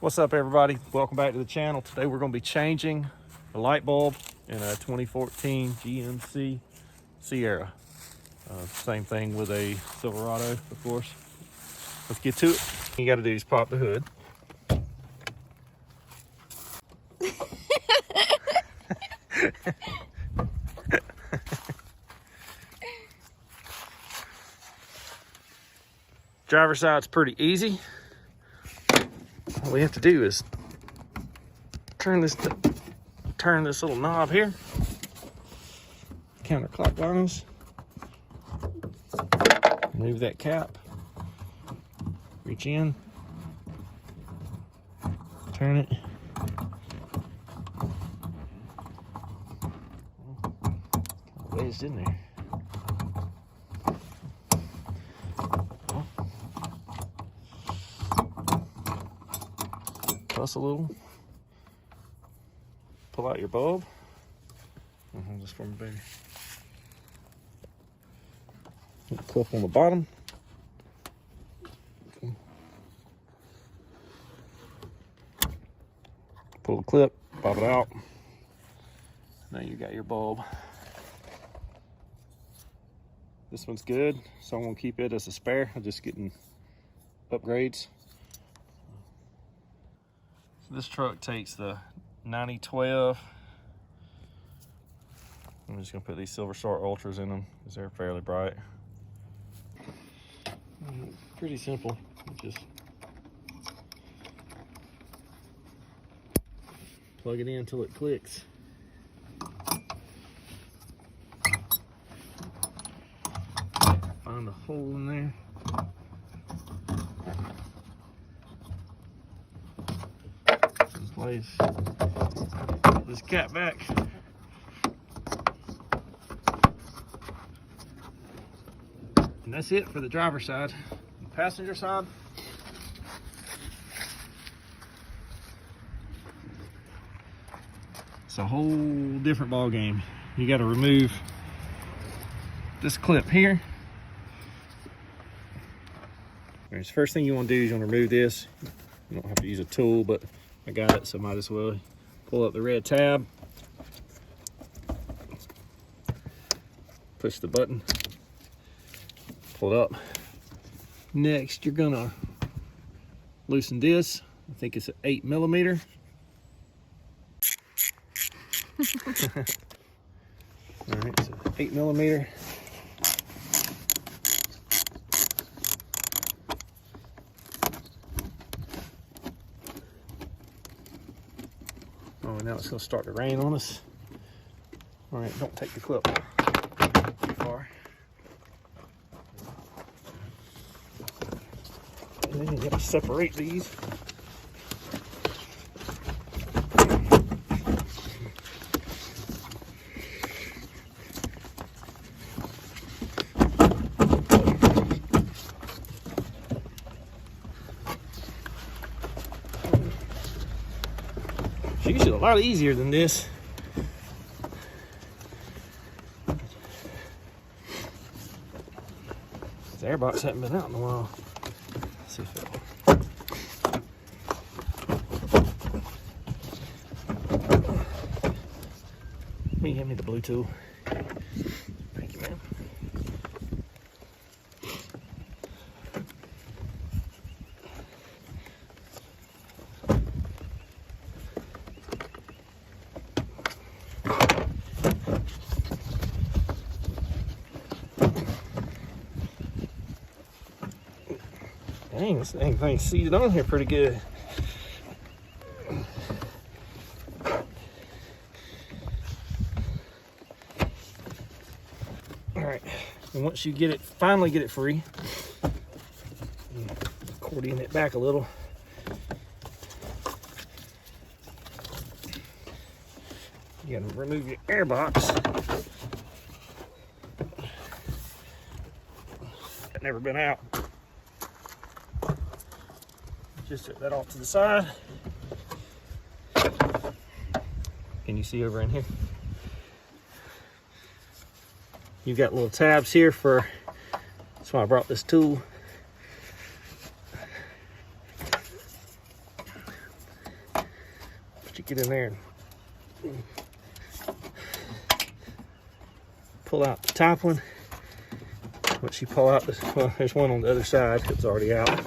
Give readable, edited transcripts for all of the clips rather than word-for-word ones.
What's up, everybody? Welcome back to the channel. Today we're going to be changing a light bulb in a 2014 GMC Sierra. Same thing with a Silverado, of course. Let's get to it. All you got to do is pop the hood. Driver's side's pretty easy. All we have to do is turn this little knob here, counterclockwise. Move that cap. Reach in. Turn it. Wedged in there. Plus a little. Pull out your bulb. I'll hold this for me, baby. Clip on the bottom. Pull the clip, pop it out. Now you got your bulb. This one's good, so I'm gonna keep it as a spare. I'm just getting upgrades. This truck takes the 9012. I'm just gonna put these Silver Star Ultras in them because they're fairly bright. Pretty simple. Just plug it in until it clicks. Find a hole in there. Place this cap back. And that's it for the driver's side. The passenger side, it's a whole different ball game. You got to remove this clip here. All right, so first thing you want to do is you want to remove this. You don't have to use a tool, but I got it, so might as well. Pull up the red tab, push the button, pull it up. Next, you're gonna loosen this. I think it's an 8mm. All right, so 8mm. Oh, now it's going to start to rain on us. All right, don't take the clip too far. And then you got to separate these. It's usually a lot easier than this. The airbox hasn't been out in a while. Let's see if it'll. Will you hand me the blue tool? Thank you, man. Dang, this thing's seated on here pretty good. All right, and once you get it, finally get it free, accordion it back a little. You gotta remove your air box. It's never been out. Just set that off to the side. Can you see over in here? You've got little tabs here for, that's why I brought this tool. get in there and pull out the top one. Once you pull out this, well, there's one on the other side that's already out.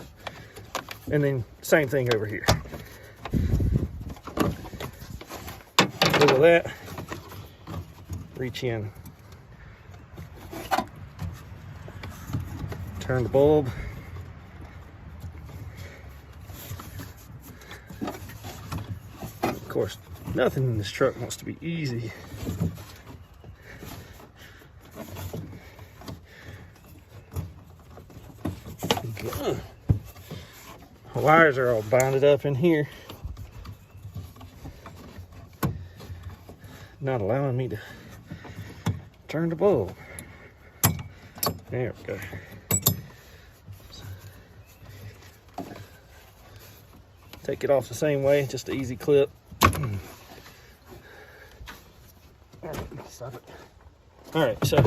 And then same thing over here. Look at that. Reach in. Turn the bulb. Of course, nothing in this truck wants to be easy. The wires are all binded up in here, not allowing me to turn the bulb. There we go. Take it off the same way, just an easy clip. Stop it. All right, so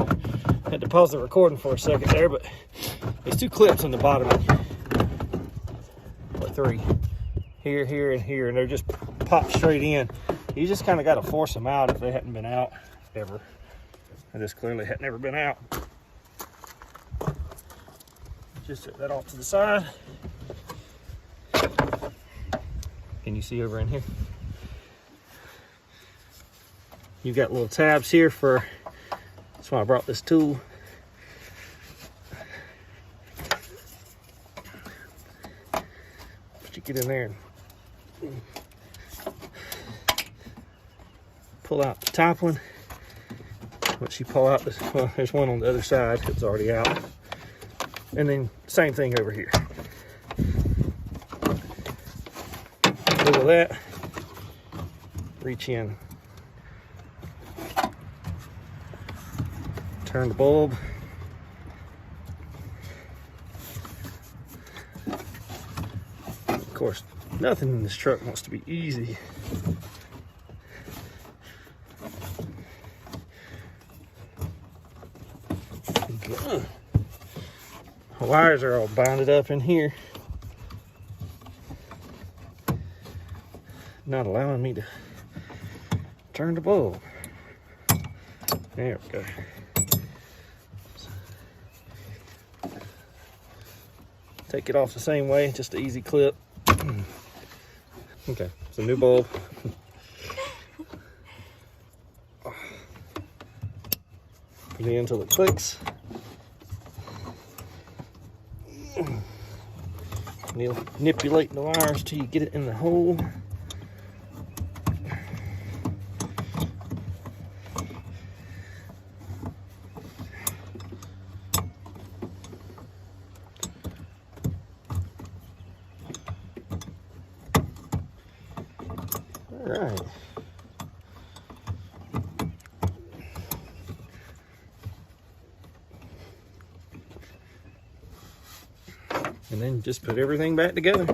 I had to pause the recording for a second there, but there's two clips on the bottom, or three, here, here, and here, and they're just popped straight in. You just kind of got to force them out if they hadn't been out ever. And this clearly had never been out. Just set that off to the side. Can you see over in here? You've got little tabs here for, that's why I brought this tool. But you get in there and pull out the top one. Once you pull out this, well, there's one on the other side that's already out. And then same thing over here. Look at that. Reach in. Turn the bulb. Of course, nothing in this truck wants to be easy. The wires are all binded up in here, not allowing me to turn the bulb. There we go. Take it off the same way, just an easy clip. Okay, it's a new bulb. Put it in until it clicks. Manipulate the wires till you get it in the hole. All right. And then just put everything back together.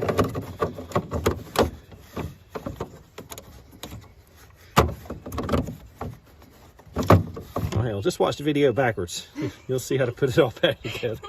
Oh hell, just watch the video backwards. You'll see how to put it all back together.